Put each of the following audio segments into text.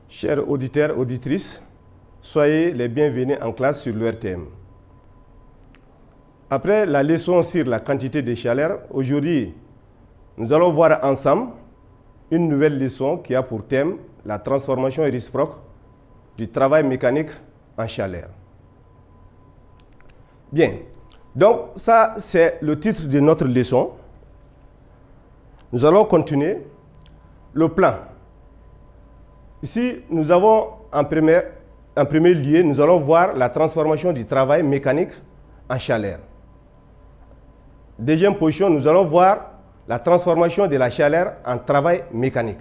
Chers auditeurs, auditrices, soyez les bienvenus en classe sur l'ERTM. Après la leçon sur la quantité de chaleur, aujourd'hui, nous allons voir ensemble une nouvelle leçon qui a pour thème la transformation réciproque du travail mécanique en chaleur. Bien, donc ça c'est le titre de notre leçon. Nous allons continuer le plan. Ici, nous avons en premier lieu, nous allons voir la transformation du travail mécanique en chaleur. Deuxième position, nous allons voir la transformation de la chaleur en travail mécanique.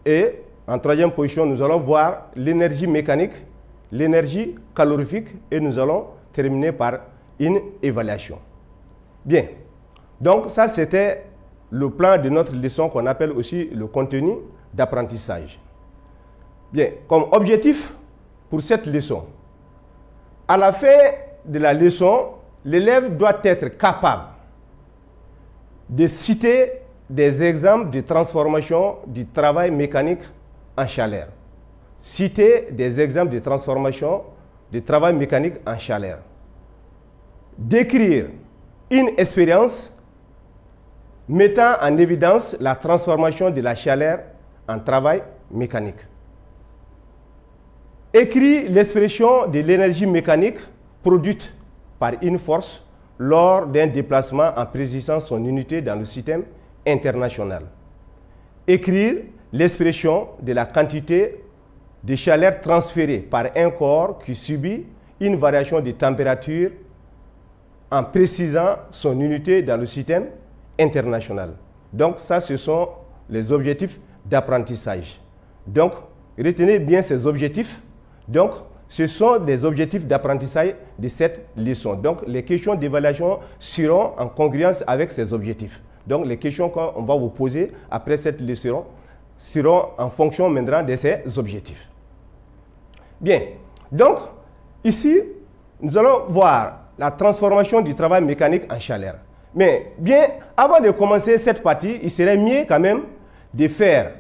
Et en troisième position, nous allons voir l'énergie mécanique, l'énergie calorifique et nous allons terminer par une évaluation. Bien, donc ça c'était le plan de notre leçon qu'on appelle aussi le contenu d'apprentissage. Bien, comme objectif pour cette leçon, à la fin de la leçon, l'élève doit être capable de citer des exemples de transformation du travail mécanique en chaleur. Citer des exemples de transformation du travail mécanique en chaleur. Décrire une expérience mettant en évidence la transformation de la chaleur en travail mécanique. Écrit l'expression de l'énergie mécanique produite par une force lors d'un déplacement en précisant son unité dans le système international. Écrire l'expression de la quantité de chaleur transférée par un corps qui subit une variation de température en précisant son unité dans le système international. Donc ça, ce sont les objectifs d'apprentissage. Donc, retenez bien ces objectifs. Donc, ce sont des objectifs d'apprentissage de cette leçon. Donc, les questions d'évaluation seront en congruence avec ces objectifs. Donc, les questions qu'on va vous poser après cette leçon seront en fonction maintenant de ces objectifs. Bien, donc, ici, nous allons voir la transformation du travail mécanique en chaleur. Mais bien, avant de commencer cette partie, il serait mieux quand même de faire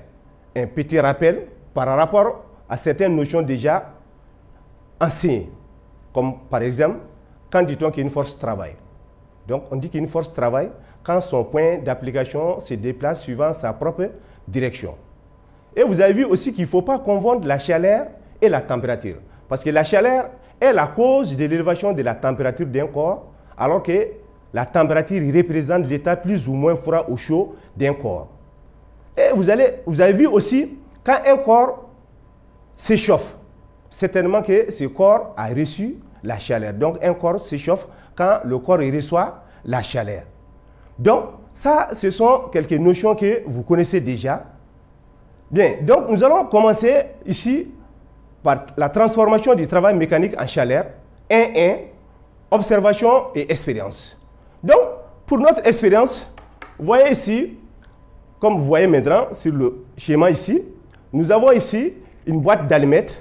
un petit rappel par rapport à certaines notions déjà enseignées. Comme par exemple, quand dit-on qu'une force travaille? Donc, on dit qu'une force travaille quand son point d'application se déplace suivant sa propre direction. Et vous avez vu aussi qu'il ne faut pas confondre la chaleur et la température. Parce que la chaleur est la cause de l'élévation de la température d'un corps, alors que la température représente l'état plus ou moins froid ou chaud d'un corps. Et vous avez vu aussi, quand un corps s'échauffe, certainement que ce corps a reçu la chaleur. Donc, un corps s'échauffe quand le corps reçoit la chaleur. Donc, ça, ce sont quelques notions que vous connaissez déjà. Bien, donc nous allons commencer ici par la transformation du travail mécanique en chaleur. 1.1, observation et expérience. Donc, pour notre expérience, vous voyez ici, comme vous voyez maintenant sur le schéma ici, nous avons ici une boîte d'allumettes.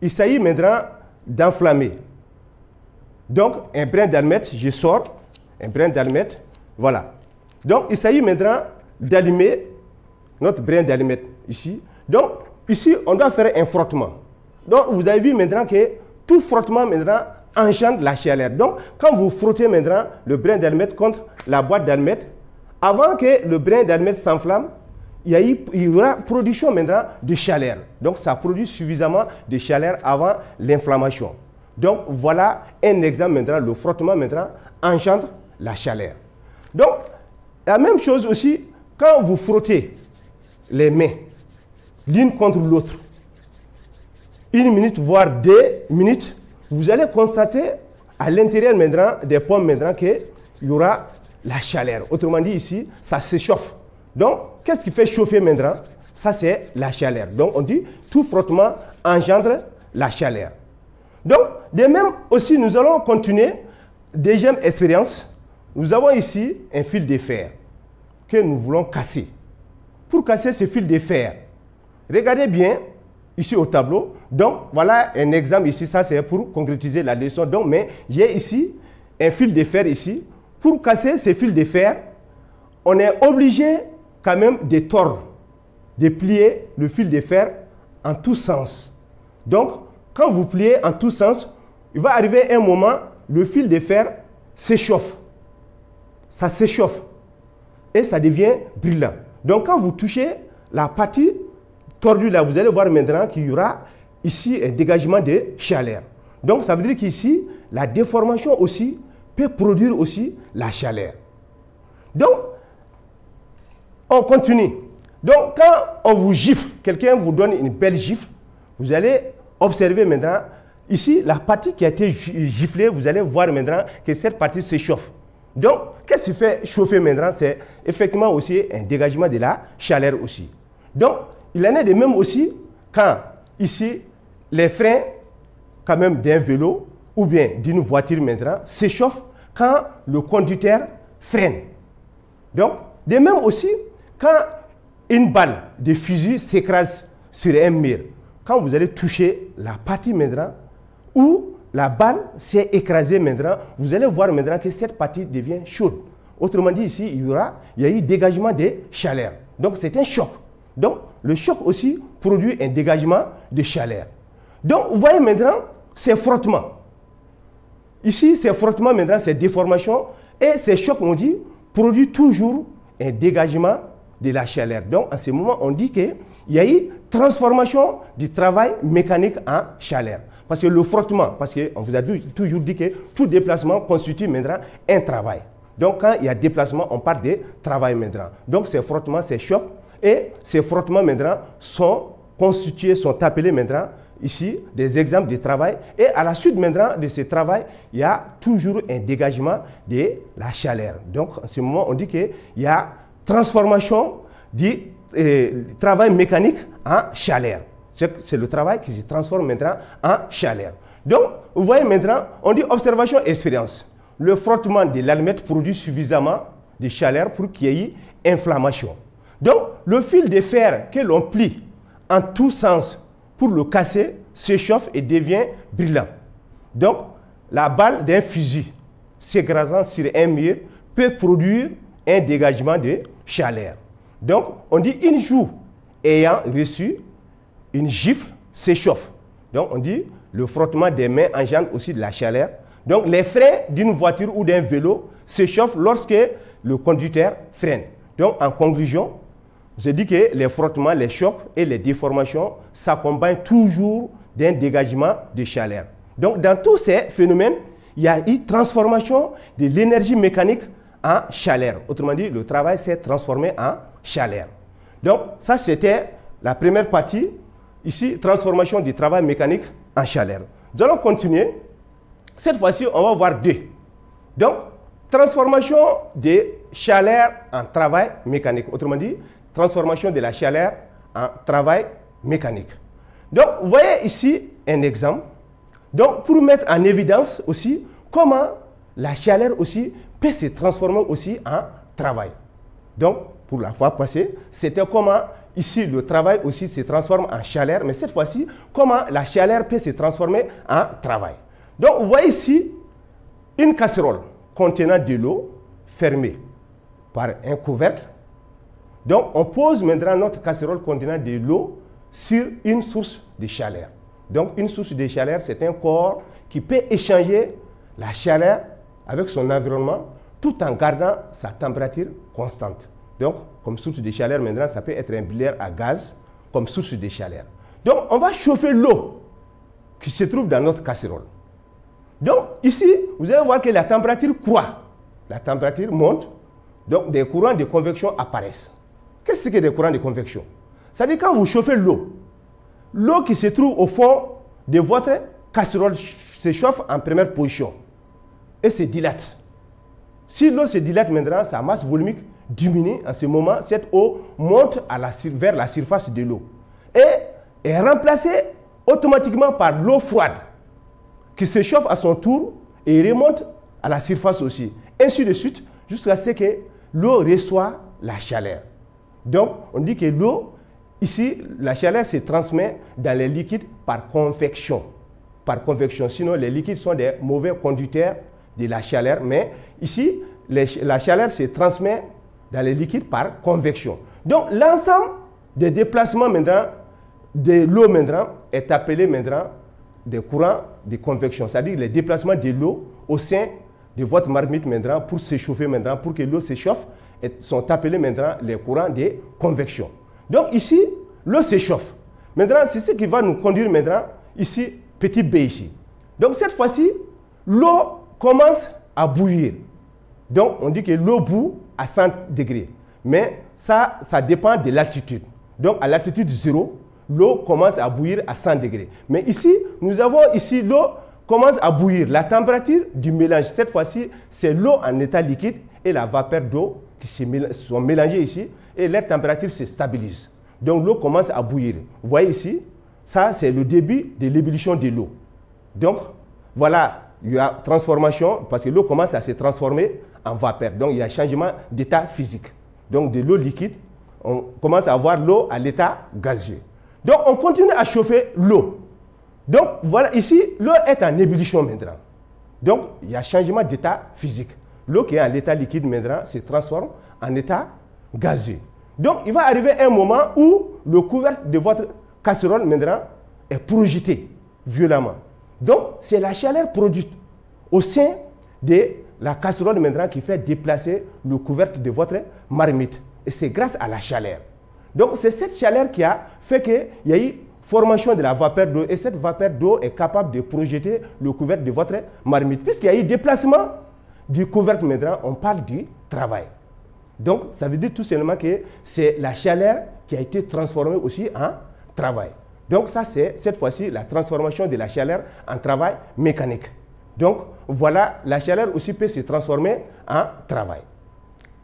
Il s'agit maintenant d'enflammer. Donc, un brin d'allumette, je sors un brin d'allumette, voilà. Donc, il s'agit maintenant d'allumer notre brin d'allumette ici. Donc, ici, on doit faire un frottement. Donc, vous avez vu maintenant que tout frottement maintenant engendre la chaleur. Donc, quand vous frottez maintenant le brin d'allumette contre la boîte d'allumettes, avant que le brin d'allumette s'enflamme, il y aura production maintenant de chaleur. Donc, ça produit suffisamment de chaleur avant l'inflammation. Donc, voilà un exemple maintenant. Le frottement maintenant engendre la chaleur. Donc, la même chose aussi, quand vous frottez les mains l'une contre l'autre, 1 minute, voire 2 minutes, vous allez constater à l'intérieur maintenant des pommes maintenant qu'il y aura la chaleur. Autrement dit, ici, ça s'échauffe. Donc, qu'est-ce qui fait chauffer maintenant? Ça, c'est la chaleur. Donc, on dit tout frottement engendre la chaleur. Donc, de même aussi, nous allons continuer. Deuxième expérience, nous avons ici un fil de fer que nous voulons casser. Pour casser ce fil de fer, regardez bien ici au tableau. Donc, voilà un exemple ici. Ça, c'est pour concrétiser la leçon. Donc, mais j'ai ici un fil de fer ici. Pour casser ce fil de fer, on est obligé quand même de tordre de plier le fil de fer en tous sens. Donc, quand vous pliez en tous sens, il va arriver un moment, le fil de fer s'échauffe. Ça s'échauffe et ça devient brillant. Donc, quand vous touchez la partie tordue là, vous allez voir maintenant qu'il y aura ici un dégagement de chaleur. Donc, ça veut dire qu'ici, la déformation aussi peut produire aussi la chaleur. Donc, on continue. Donc, quand on vous gifle, quelqu'un vous donne une belle gifle, vous allez observer maintenant, ici, la partie qui a été giflée, vous allez voir maintenant que cette partie s'échauffe. Donc, qu'est-ce qui fait chauffer maintenant? C'est effectivement aussi un dégagement de la chaleur aussi. Donc, il en est de même aussi quand, ici, les freins, quand même d'un vélo ou bien d'une voiture maintenant, s'échauffent quand le conducteur freine. Donc, de même aussi, quand une balle de fusil s'écrase sur un mur, quand vous allez toucher la partie maintenant où la balle s'est écrasée maintenant, vous allez voir maintenant que cette partie devient chaude. Autrement dit, ici, il y a eu dégagement de chaleur. Donc, c'est un choc. Donc, le choc aussi produit un dégagement de chaleur. Donc, vous voyez maintenant, ces frottements. Ici, ces frottements maintenant, ces déformations et ces chocs, on dit, produisent toujours un dégagement de la chaleur. Donc, en ce moment, on dit qu'il y a eu transformation du travail mécanique en chaleur. Parce que le frottement, parce qu'on vous a toujours dit que tout déplacement constitue maintenant un travail. Donc, quand il y a déplacement, on parle de travail maintenant. Donc, ces frottements, ces chocs, et ces frottements maintenant sont constitués, sont appelés maintenant ici des exemples de travail. Et à la suite maintenant de ce travail, il y a toujours un dégagement de la chaleur. Donc, en ce moment, on dit qu'il y a transformation du travail mécanique en chaleur. C'est le travail qui se transforme maintenant en chaleur. Donc, vous voyez maintenant, on dit observation et expérience. Le frottement de l'allumette produit suffisamment de chaleur pour qu'il y ait inflammation. Donc, le fil de fer que l'on plie en tous sens pour le casser s'échauffe et devient brillant. Donc, la balle d'un fusil s'écrasant sur un mur peut produire un dégagement de chaleur. Donc, on dit une joue ayant reçu une gifle s'échauffe. Donc, on dit le frottement des mains engendre aussi de la chaleur. Donc, les freins d'une voiture ou d'un vélo s'échauffent lorsque le conducteur freine. Donc, en conclusion, je dis que les frottements, les chocs et les déformations s'accompagnent toujours d'un dégagement de chaleur. Donc, dans tous ces phénomènes, il y a eu transformation de l'énergie mécanique en chaleur. Autrement dit, le travail s'est transformé en chaleur. Donc, ça, c'était la première partie. Ici, transformation du travail mécanique en chaleur. Nous allons continuer. Cette fois-ci, on va voir deux. Donc, transformation de chaleur en travail mécanique. Autrement dit, transformation de la chaleur en travail mécanique. Donc, vous voyez ici un exemple. Donc, pour mettre en évidence aussi comment la chaleur aussi peut se transformer aussi en travail. Donc, pour la fois passée, c'était comment ici le travail aussi se transforme en chaleur, mais cette fois-ci, comment la chaleur peut se transformer en travail. Donc, vous voyez ici une casserole contenant de l'eau fermée par un couvercle. Donc, on pose maintenant notre casserole contenant de l'eau sur une source de chaleur. Donc, une source de chaleur, c'est un corps qui peut échanger la chaleur avec son environnement tout en gardant sa température constante. Donc, comme source de chaleur, maintenant, ça peut être un brûleur à gaz comme source de chaleur. Donc, on va chauffer l'eau qui se trouve dans notre casserole. Donc, ici, vous allez voir que la température croît. La température monte. Donc, des courants de convection apparaissent. Qu'est-ce que des courants de convection? C'est-à-dire quand vous chauffez l'eau, l'eau qui se trouve au fond de votre casserole se chauffe en première position et se dilate. Si l'eau se dilate maintenant, sa masse volumique diminue. En ce moment, cette eau monte vers la surface de l'eau et est remplacée automatiquement par l'eau froide qui se chauffe à son tour et remonte à la surface aussi. Ainsi de suite, jusqu'à ce que l'eau reçoit la chaleur. Donc, on dit que l'eau, ici, la chaleur se transmet dans les liquides par convection. Par convection. Sinon, les liquides sont des mauvais conducteurs de la chaleur. Mais ici, la chaleur se transmet dans les liquides par convection. Donc, l'ensemble des déplacements maintenant de l'eau maintenant est appelé maintenant des courants de convection. C'est-à-dire les déplacements de l'eau au sein de votre marmite maintenant pour s'échauffer maintenant, pour que l'eau s'échauffe, sont appelés maintenant les courants de convection. Donc ici, l'eau s'échauffe. Maintenant, c'est ce qui va nous conduire maintenant ici, petit b ici. Donc cette fois-ci, l'eau commence à bouillir. Donc on dit que l'eau bout à 100 degrés. Mais ça dépend de l'altitude. Donc à l'altitude 0, l'eau commence à bouillir à 100 degrés. Mais ici, nous avons ici l'eau commence à bouillir. La température du mélange, cette fois-ci, c'est l'eau en état liquide et la vapeur d'eau qui sont mélangées ici et leur température se stabilise. Donc l'eau commence à bouillir. Vous voyez ici, ça c'est le début de l'ébullition de l'eau. Donc voilà, il y a transformation parce que l'eau commence à se transformer en vapeur. Donc il y a changement d'état physique. Donc de l'eau liquide, on commence à avoir l'eau à l'état gazeux. Donc on continue à chauffer l'eau. Donc voilà, ici, l'eau est en ébullition maintenant. Donc il y a changement d'état physique. L'eau qui est en état liquide maintenant se transforme en état gazeux. Donc il va arriver un moment où le couvercle de votre casserole maintenant est projeté violemment. Donc c'est la chaleur produite au sein de la casserole maintenant qui fait déplacer le couvercle de votre marmite. Et c'est grâce à la chaleur. Donc c'est cette chaleur qui a fait qu'il y a eu formation de la vapeur d'eau et cette vapeur d'eau est capable de projeter le couvercle de votre marmite. Puisqu'il y a eu déplacement du couvercle maintenant, on parle du travail. Donc ça veut dire tout simplement que c'est la chaleur qui a été transformée aussi en travail. Donc ça c'est cette fois-ci la transformation de la chaleur en travail mécanique. Donc voilà, la chaleur aussi peut se transformer en travail.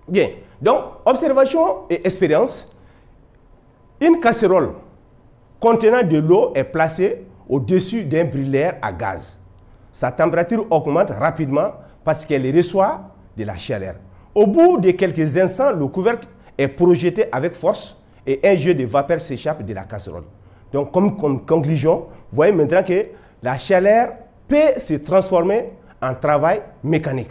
Bien, donc observation et expérience. Une casserole contenant de l'eau est placée au-dessus d'un brûleur à gaz. Sa température augmente rapidement parce qu'elle reçoit de la chaleur. Au bout de quelques instants, le couvercle est projeté avec force et un jet de vapeur s'échappe de la casserole. Donc, comme conclusion, vous voyez maintenant que la chaleur peut se transformer en travail mécanique.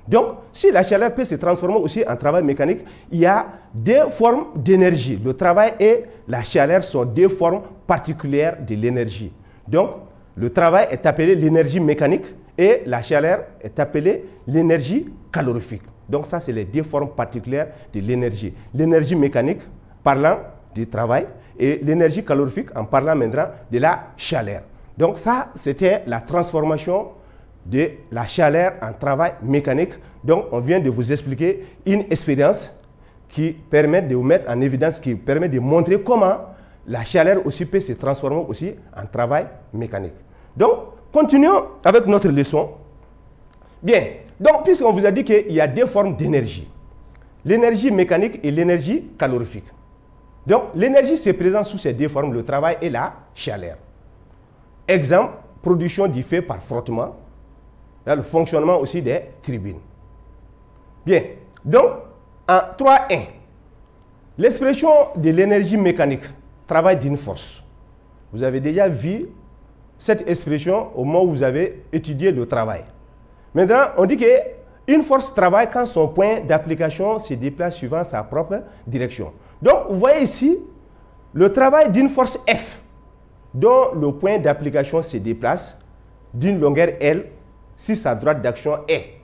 Donc, si la chaleur peut se transformer aussi en travail mécanique, il y a deux formes d'énergie. Le travail et la chaleur sont deux formes particulières de l'énergie. Donc, le travail est appelé l'énergie mécanique et la chaleur est appelée l'énergie calorifique. Donc, ça, c'est les deux formes particulières de l'énergie. L'énergie mécanique, parlant du travail, et l'énergie calorifique, en parlant maintenant de la chaleur. Donc, ça, c'était la transformation de la chaleur en travail mécanique. Donc, on vient de vous expliquer une expérience qui permet de vous mettre en évidence, qui permet de montrer comment la chaleur aussi peut se transformer aussi en travail mécanique. Donc, continuons avec notre leçon. Bien, donc, puisqu'on vous a dit qu'il y a deux formes d'énergie, l'énergie mécanique et l'énergie calorifique. Donc, l'énergie se présente sous ces deux formes, le travail et la chaleur. Exemple, production du feu par frottement. Là, le fonctionnement aussi des turbines. Bien, donc en 3.1, l'expression de l'énergie mécanique, travail d'une force. Vous avez déjà vu cette expression au moment où vous avez étudié le travail. Maintenant, on dit qu'une force travaille quand son point d'application se déplace suivant sa propre direction. Donc, vous voyez ici le travail d'une force F, dont le point d'application se déplace d'une longueur L si sa droite d'action est.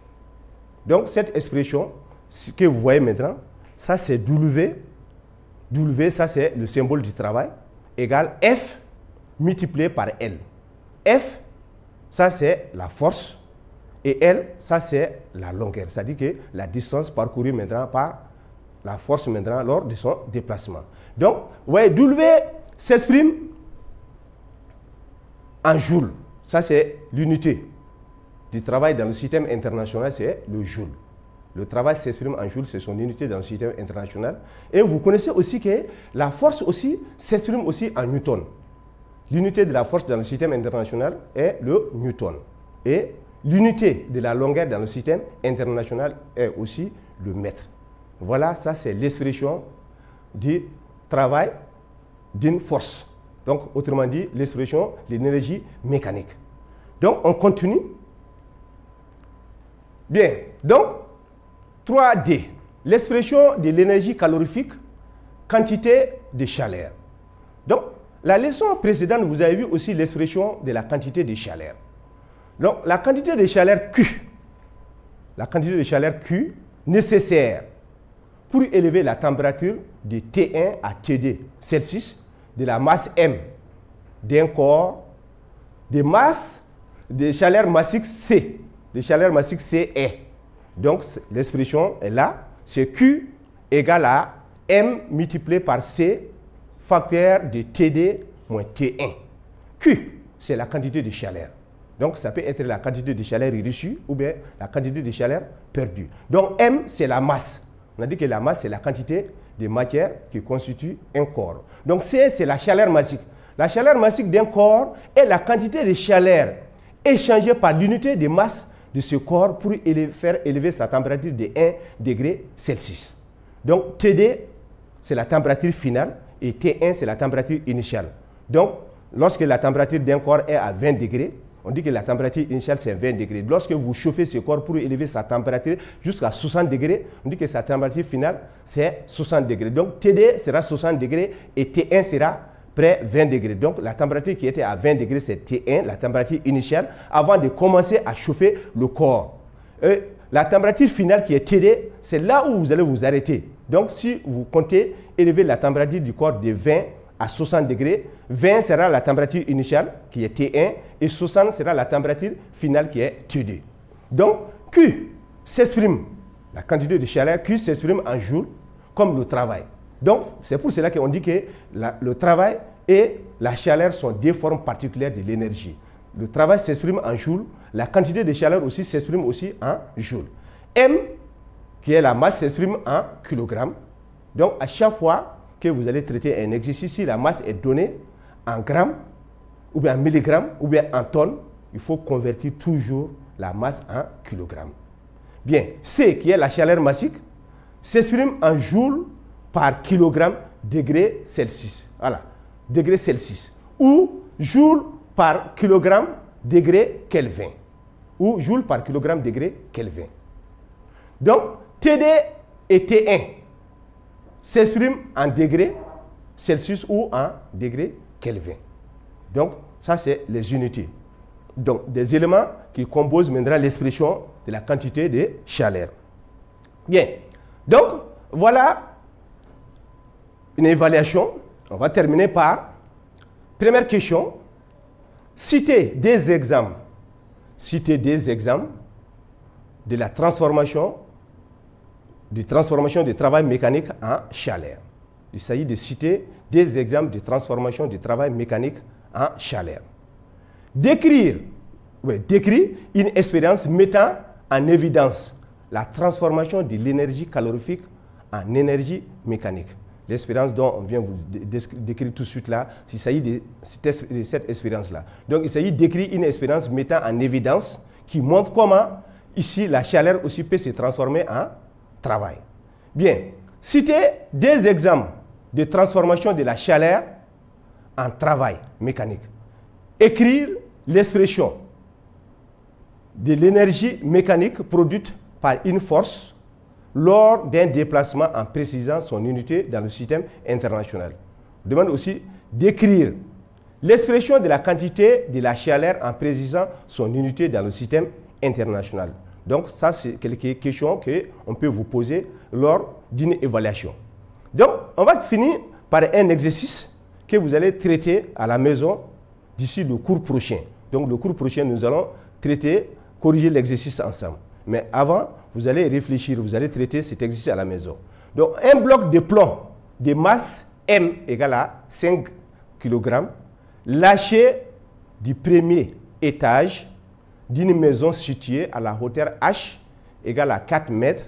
Donc, cette expression ce que vous voyez maintenant, ça c'est W. W, ça c'est le symbole du travail, égale F multiplié par L. F, ça c'est la force, et L, ça c'est la longueur. C'est-à-dire que la distance parcourue maintenant par la force maintenant lors de son déplacement. Donc, vous voyez, W s'exprime en joules. Ça c'est l'unité du travail dans le système international, c'est le joule. Le travail s'exprime en joule, c'est son unité dans le système international. Et vous connaissez aussi que la force aussi s'exprime aussi en newton. L'unité de la force dans le système international est le newton. Et l'unité de la longueur dans le système international est aussi le mètre. Voilà, ça c'est l'expression du travail d'une force. Donc, autrement dit, l'expression de l'énergie mécanique. Donc, on continue. Bien, donc, 3D. L'expression de l'énergie calorifique quantité de chaleur. Donc, la leçon précédente, vous avez vu aussi l'expression de la quantité de chaleur. Donc, la quantité de chaleur Q, nécessaire pour élever la température de T1 à T2 Celsius de la masse M d'un corps de chaleur massique C, est. Donc, l'expression est là, c'est Q égale à M multiplié par C facteur de T2 moins T1. Q, c'est la quantité de chaleur. Donc, ça peut être la quantité de chaleur reçue ou bien la quantité de chaleur perdue. Donc, M, c'est la masse. On a dit que la masse, c'est la quantité de matière qui constitue un corps. Donc, C, c'est la chaleur massique. La chaleur massique d'un corps est la quantité de chaleur échangée par l'unité de masse de ce corps pour faire élever sa température de 1 degré Celsius. Donc, T2, c'est la température finale et T1, c'est la température initiale. Donc, lorsque la température d'un corps est à 20 degrés, on dit que la température initiale, c'est 20 degrés. Lorsque vous chauffez ce corps pour élever sa température jusqu'à 60 degrés, on dit que sa température finale, c'est 60 degrés. Donc, T2 sera 60 degrés et T1 sera près 20 degrés. Donc, la température qui était à 20 degrés, c'est T1, la température initiale, avant de commencer à chauffer le corps. La température finale qui est T2, c'est là où vous allez vous arrêter. Donc, si vous comptez élever la température du corps de 20 à 60 degrés, 20 sera la température initiale qui est T1 et 60 sera la température finale qui est T2. Donc, Q s'exprime, la quantité de chaleur Q s'exprime en joule comme le travail. Donc, c'est pour cela qu'on dit que le travail et la chaleur sont deux formes particulières de l'énergie. Le travail s'exprime en joule, la quantité de chaleur aussi s'exprime aussi en joule. M, qui est la masse, s'exprime en kilogrammes. Donc, à chaque fois que vous allez traiter un exercice, si la masse est donnée en grammes, ou bien en milligrammes, ou bien en tonnes, il faut convertir toujours la masse en kilogrammes. Bien, C, qui est la chaleur massique, s'exprime en joules par kilogramme degré Celsius. Voilà, degré Celsius. Ou joules par kilogramme degré Kelvin. Ou joules par kilogramme degré Kelvin. Donc, T2 et T1 s'expriment en degré Celsius ou en degré Kelvin. Donc, ça, c'est les unités. Donc, des éléments qui composent maintenant l'expression de la quantité de chaleur. Bien. Donc, voilà une évaluation. On va terminer par première question. Citez des exemples. Citez des exemples de la transformation du travail mécanique en chaleur. Il s'agit de citer des exemples de transformation du travail mécanique en chaleur. Décrire une expérience mettant en évidence la transformation de l'énergie calorifique en énergie mécanique. L'expérience dont on vient vous décrire tout de suite là, il s'agit de cette expérience-là. Donc, il s'agit d'écrire une expérience mettant en évidence qui montre comment, ici, la chaleur aussi peut se transformer en travail. Bien, citez des exemples de transformation de la chaleur en travail mécanique. Écrire l'expression de l'énergie mécanique produite par une force lors d'un déplacement en précisant son unité dans le système international. On demande aussi d'écrire l'expression de la quantité de la chaleur en précisant son unité dans le système international. Donc, ça, c'est quelques questions qu'on peut vous poser lors d'une évaluation. Donc, on va finir par un exercice que vous allez traiter à la maison d'ici le cours prochain. Donc, le cours prochain, nous allons corriger l'exercice ensemble. Mais avant, vous allez réfléchir, vous allez traiter cet exercice à la maison. Donc, un bloc de plomb de masse M égale à 5 kg, lâché du premier étage d'une maison située à la hauteur H égale à 4 mètres,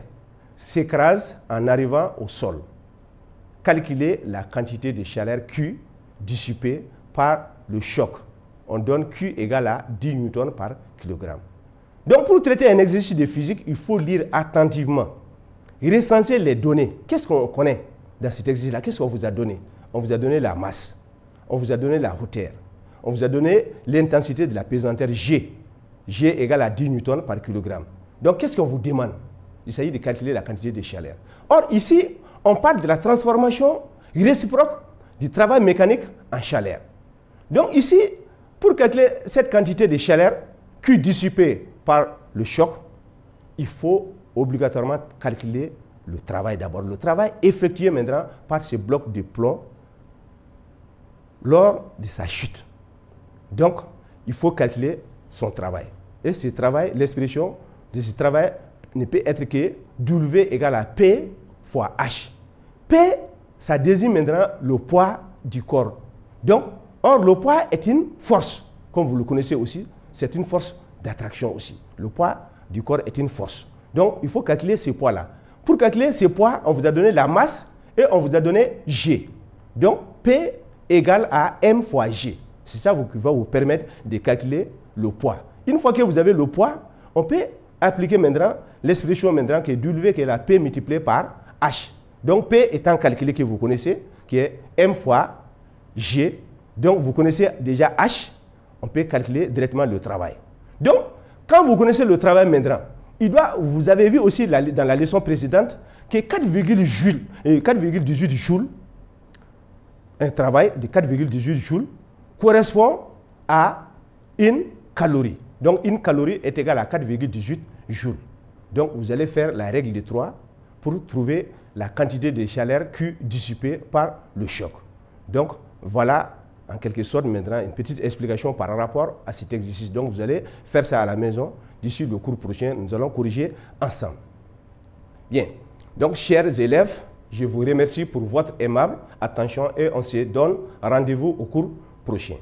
s'écrase en arrivant au sol. Calculez la quantité de chaleur Q dissipée par le choc. On donne Q égale à 10 newtons par kilogramme. Donc, pour traiter un exercice de physique, il faut lire attentivement, recenser les données. Qu'est-ce qu'on connaît dans cet exercice-là? Qu'est-ce qu'on vous a donné? On vous a donné la masse, on vous a donné la hauteur, on vous a donné l'intensité de la pesanteur G. G égale à 10 newtons par kilogramme. Donc, qu'est-ce qu'on vous demande? Il s'agit de calculer la quantité de chaleur. Or, ici, on parle de la transformation réciproque du travail mécanique en chaleur. Donc ici, pour calculer cette quantité de chaleur Q dissipée par le choc, il faut obligatoirement calculer le travail d'abord. Le travail effectué maintenant par ce bloc de plomb lors de sa chute. Donc, il faut calculer son travail. Et ce travail, l'expression de ce travail ne peut être que W égale à P fois H. P, ça désigne maintenant le poids du corps. Donc, or, le poids est une force, comme vous le connaissez aussi, c'est une force d'attraction aussi. Le poids du corps est une force. Donc, il faut calculer ce poids-là. Pour calculer ce poids, on vous a donné la masse et on vous a donné G. Donc, P égale à M fois G. C'est ça qui va vous permettre de calculer le poids. Une fois que vous avez le poids, on peut appliquer maintenant l'expression maintenant qui est W qui est la P multipliée par H. Donc, P étant calculé que vous connaissez, qui est M fois G. Donc, vous connaissez déjà H, on peut calculer directement le travail. Donc, quand vous connaissez le travail maintenant, vous avez vu aussi dans la leçon précédente que 4,18 joules, un travail de 4,18 joules, correspond à une calorie. Donc, une calorie est égale à 4,18 joules. Donc, vous allez faire la règle de 3 pour trouver la quantité de chaleur Q dissipée par le choc. Donc, voilà en quelque sorte maintenant une petite explication par rapport à cet exercice. Donc, vous allez faire ça à la maison. D'ici le cours prochain, nous allons corriger ensemble. Bien. Donc, chers élèves, je vous remercie pour votre aimable attention et on se donne rendez-vous au cours prochain.